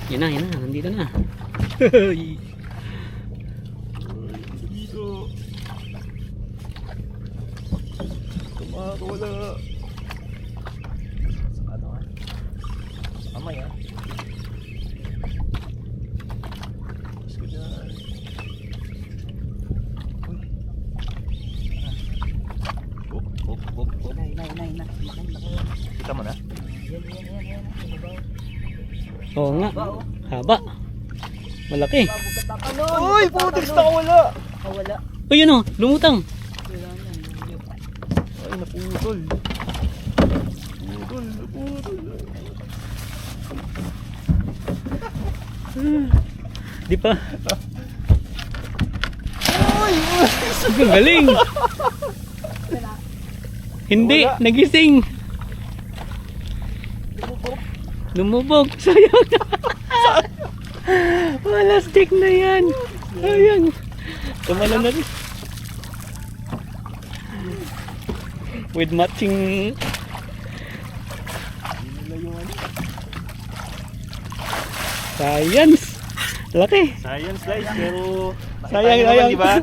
Yan na, nandito na. Dito. Tumakawala. Ano ah? Mamay ah. Mas ko dyan. Uy. Bop. Nay. Kita mo na? Yan. Oo nga. Haba. Malaki. Uy! Putik na wala! Wala. Uy, yun o. Lumutang. Ay, naputol. Naputol. Di pa. Ang galing. Hindi, Wala. nagising. Lumubog. Sayang. Wala stick na yan. Sayang. Tumala na rin. With matching. Science. Laki. Science guys, pero Sayang, nakita niyo naman, sayang. di ba?